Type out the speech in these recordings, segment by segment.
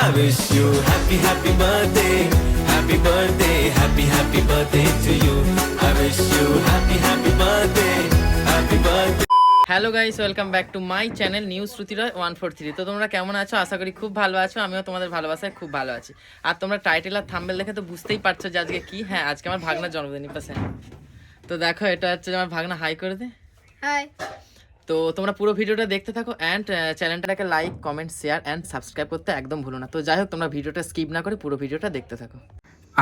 I wish you happy happy birthday, happy birthday, happy birthday to you. I wish you happy happy birthday, happy birthday. Hello guys, welcome back to my channel news Shruti Roy 143। তো তোমরা কেমন আছো? আশা করি খুব ভালো আছো। আমিও তোমাদের ভালোবাসায় খুব ভালো আছি। আর তোমরা টাইটেল আর থাম্বনেল দেখে তো বুঝতেই পারছো যে আজকে কি। হ্যাঁ, আজকে আমার ভাগনার জন্মদিন পাশে। তো দেখো, এটা হচ্ছে আমার ভাগনা। হাই করে দে। হাই। তো তোমরা পুরো ভিডিওটা দেখতে থাকো অ্যান্ড চ্যানেলটাকে like, comment, share and subscribe করতে একদম ভুলো না। তো যাই হোক, তোমরা ভিডিওটা স্কিপ না করে পুরো ভিডিওটা দেখতে থাকো।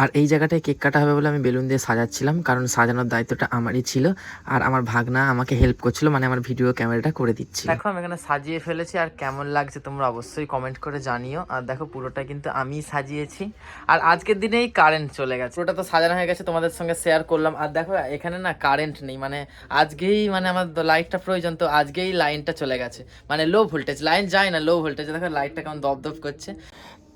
আর এই জায়গাটায় কেক কাটা হবে বলে আমি বেলুন দিয়ে সাজাচ্ছিলাম, কারণ সাজানোর দায়িত্বটা আমারই ছিল। আর আমার ভাগনা আমাকে হেল্প করছিল, মানে আমার ভিডিও ক্যামেরাটা করে দিচ্ছি। দেখো, আমি এখানে সাজিয়ে ফেলেছি, আর কেমন লাগছে তোমরা অবশ্যই কমেন্ট করে জানিও। আর দেখো, পুরোটা কিন্তু আমি সাজিয়েছি। আর আজকের দিনেই কারেন্ট চলে গেছে, পুরোটা তো সাজানো হয়ে গেছে, তোমাদের সঙ্গে শেয়ার করলাম। আর দেখো, এখানে না কারেন্ট নেই, মানে আজকেই, মানে আমার লাইটটা প্রয়োজন, তো আজকেই লাইনটা চলে গেছে। মানে লো ভোল্টেজ লাইন যায় না, লো ভোল্টেজ। দেখো লাইটটা কেমন দপদপ করছে।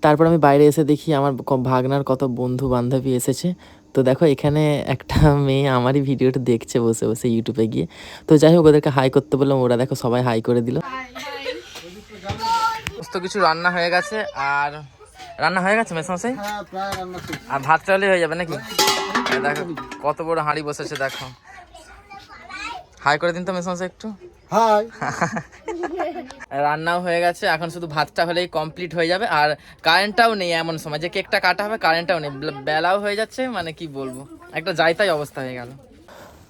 তারপর আমি বাইরে এসে দেখি আমার ভাগনার কত বন্ধু বান্ধবী এসেছে। তো দেখো, এখানে একটা মেয়ে আমারই ভিডিওটা দেখছে বসে বসে ইউটিউবে গিয়ে। তো যাই হোক, ওদেরকে হাই করতে বললাম, ওরা দেখো সবাই হাই করে দিল। সমস্ত কিছু রান্না হয়ে গেছে। আর রান্না হয়ে গেছে মেসমশাই, আর ভাত চাইলে হয়ে যাবে নাকি? দেখো কত বড় হাঁড়ি বসেছে, দেখো। হাই করে দিন তো মেসমশাই একটু। হাই। রান্নাও হয়ে গেছে, এখন শুধু ভাতটা হলেই কমপ্লিট হয়ে যাবে। আর কারেন্টটাও নেই এমন সময় যে কেকটা কাটা হবে, কারেন্টটাও নেই, বেলাও হয়ে যাচ্ছে, মানে কি বলবো, একটা যাইতাই অবস্থা হয়ে গেল।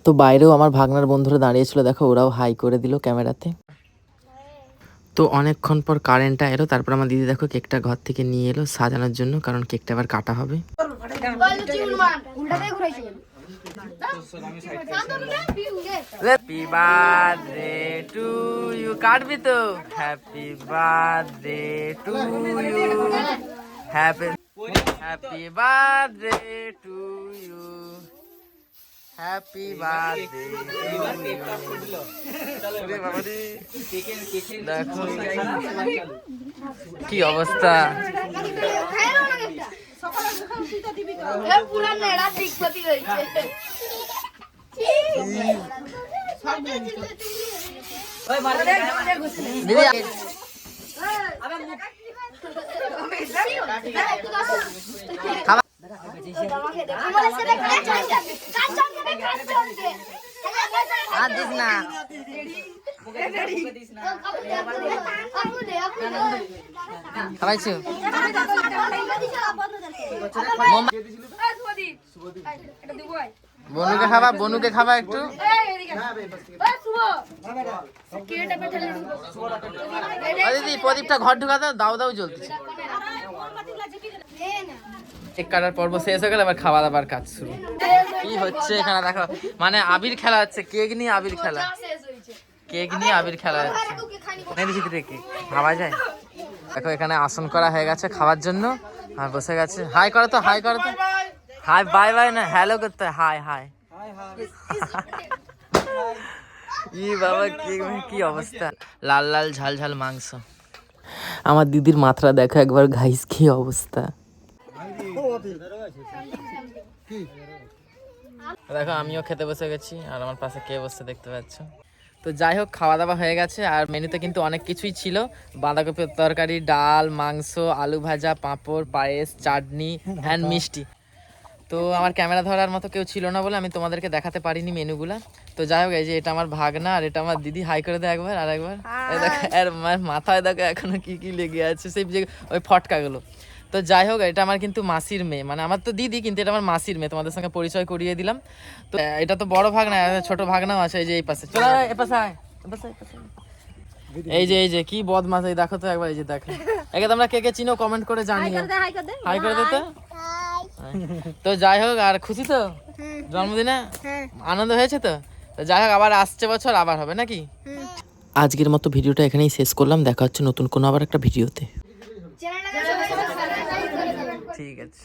তো বাইরেও আমার ভাগনার বন্ধুরা দাঁড়িয়েছিল, দেখো ওরাও হাই করে দিল ক্যামেরাতে। তো অনেকক্ষণ পর কারেন্টটা এলো, তারপর আমার দিদি দেখো কেকটা ঘর থেকে নিয়ে এলো সাজানোর জন্য, কারণ কেকটা আবার কাটা হবে। Happy birthday to you. কাটবি তো? Happy birthday to you, happy birthday to you, happy birthday. দেখো কি অবস্থা। খাওয়াইছো? বনুকে খাবা, বনুকে খাবা একটু। দিদি প্রদীপটা ঘর ঢুকা দাও, দাও দাও জ্বলতেছে। কেক কাটার পর্ব শেষ হয়ে গেল, এবার খাওয়া দাবার কাজ শুরু। কি হচ্ছে এখানে দেখো, মানে আবির খেলা হচ্ছে, কেক নিয়ে আবির খেলা, কেক নিয়ে আবির খেলা হচ্ছে। ভিতরে কেক ভাবা যায়? দেখো এখানে আসন করা হয়ে গেছে খাওয়ার জন্য, আর বসে গেছে। হাই করো তো, হাই করো তো। হাই বাই বাই না, হ্যালো করতে হয়। High high. ই বাবা, কি অবস্থা। লাল লাল ঝাল ঝাল মাংস। আমার দিদির মাথা দেখো একবার, গাইস কি অবস্থা। দেখো আমিও খেতে বসে গেছি, আর আমার পাশে কে বসে দেখতে পাচ্ছ। তো যাই হোক, খাওয়া দাওয়া হয়ে গেছে। আর মেনুতে কিন্তু অনেক কিছুই ছিল, বাঁধাকপির তরকারি, ডাল, মাংস, আলু ভাজা, পাঁপড়, পায়েস, চাটনি অ্যান্ড মিষ্টি। তো আমার ক্যামেরা ধরার মতো কেউ ছিল না বলে আমি তোমাদেরকে দেখাতে পারিনি মেনুগুলা। তো যাই হোক, এই যে এটা আমার ভাগনা, আর এটা আমার দিদি। হাই করে দেয় একবার, আর একবার। এর মাথায় দেখো এখনো কি কি লেগে আছে, সেই যে ওই ফটকাগুলো। তো যাই হোক, এটা আমার কিন্তু মাসির মেয়ে, মানে আমার তো দিদি, কিন্তু এটা আমার মাসির মেয়ে। তোমাদের সঙ্গে পরিচয় করিয়ে দিলাম। তো এটা তো বড় ভাগনা, ছোট ভাগনাও আছে, এই যে এই পাশে। চলো এই পাশে আয়, এই যে কি বদমাশ, এই দেখো তো একবার, এই যে দেখো। একে তোমরা কে কে চিনো কমেন্ট করে জানিও। হাই করে দে তো। তো যাই হোক, আর খুশি তো জন্মদিনে? আনন্দ হয়েছে তো? যাই হোক, আবার আসছে বছর আবার হবে নাকি? আজকের মতো ভিডিওটা এখানেই শেষ করলাম, দেখা হচ্ছে নতুন কোনো আবার একটা ভিডিওতে। ঠিক আছে।